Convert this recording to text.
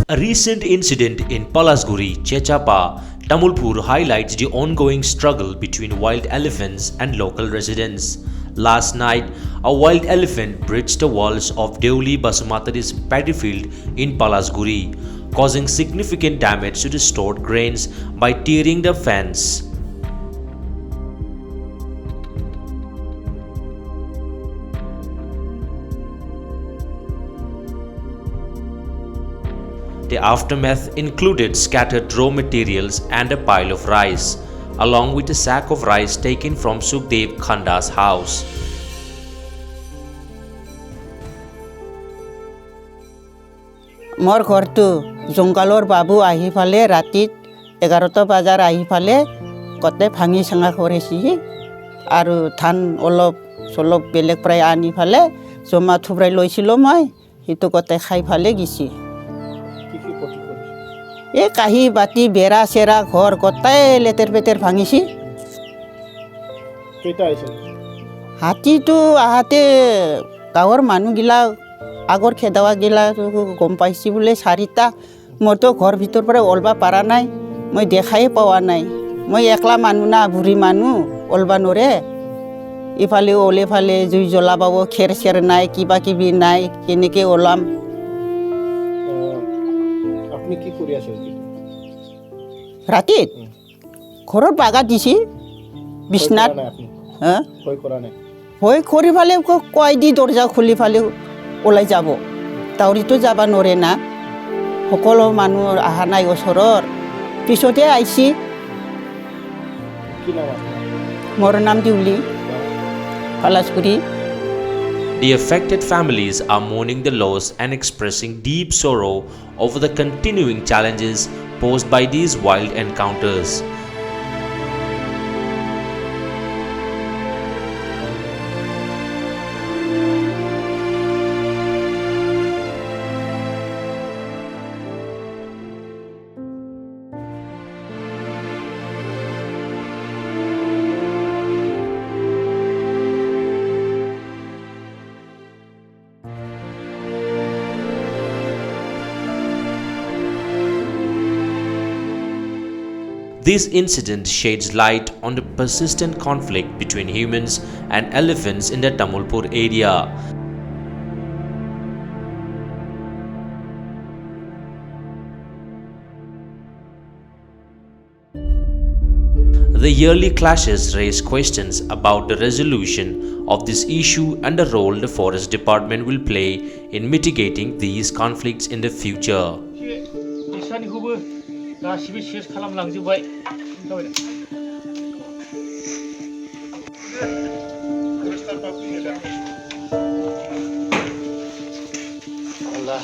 A recent incident in Palasguri, Chechhapa, Tamulpur highlights the ongoing struggle between wild elephants and local residents. Last night, a wild elephant breached the walls of Deoli Basumatary's paddy field in Palasguri, causing significant damage to the stored grains by tearing the fence. The aftermath included scattered raw materials and a pile of rice, along with a sack of rice taken from Sukdev Khanda's house. Mor ঘৰটো জংগালৰ বাবু আহি ফালে ৰাতিত 11টা বজাৰ আহি ফালে কতে ভাঙি চাঙা কৰিছি আৰু ধান অলপ বেলেগ প্ৰায় আনি ফালে জমা থুবৰাই লৈছিল মই হিটো কতে খাই ফালে গিছি এ কাহি বাতি বেৰা সেৰা ঘৰ কতাই লেতেৰ পেতেৰ ভাঙিছি কেইটা আছে হাতীটো আহাতে গাঁৱৰ মানুহগিলা আগৰ খেদাৱা গিলা গম পাইছি বোলে 4টা মৰতো ঘৰ ভিতৰ পৰা ওলবা পাৰা নাই মই দেখাই পাৱা নাই মই একলা মানুহ না বুঢ়ী মানুহ ওলবা নৰে ইফালে ওলে ফালে জুই জ্বলাবাব খেৰ চেৰ নাই কিবা কিবি নাই কেনেকে ওলাম আপনি কি কৰি আছে ৰাতিত ঘৰৰ বাগা দিছি বিছনাত কই কৰা নাই হৈ কৰি ফালে কয় দি দৰ্জা খুলি ফালে ওলাই যাব তাউৰিতো যাবা নৰে না সকলো মানুহ আহা নাই ওচৰৰ পিছতে আইছি কি নাম আপোনাৰ মোৰ নাম দিউলি পালাসগুৰি The affected families are mourning the loss and expressing deep sorrow over the continuing challenges posed by these wild encounters. This incident sheds light on the persistent conflict between humans and elephants in the Tamulpur area. The yearly clashes raise questions about the resolution of this issue and the role the Forest Department will play in mitigating these conflicts in the future. गासिबो cess खालामलांजोबबाय आल्लाह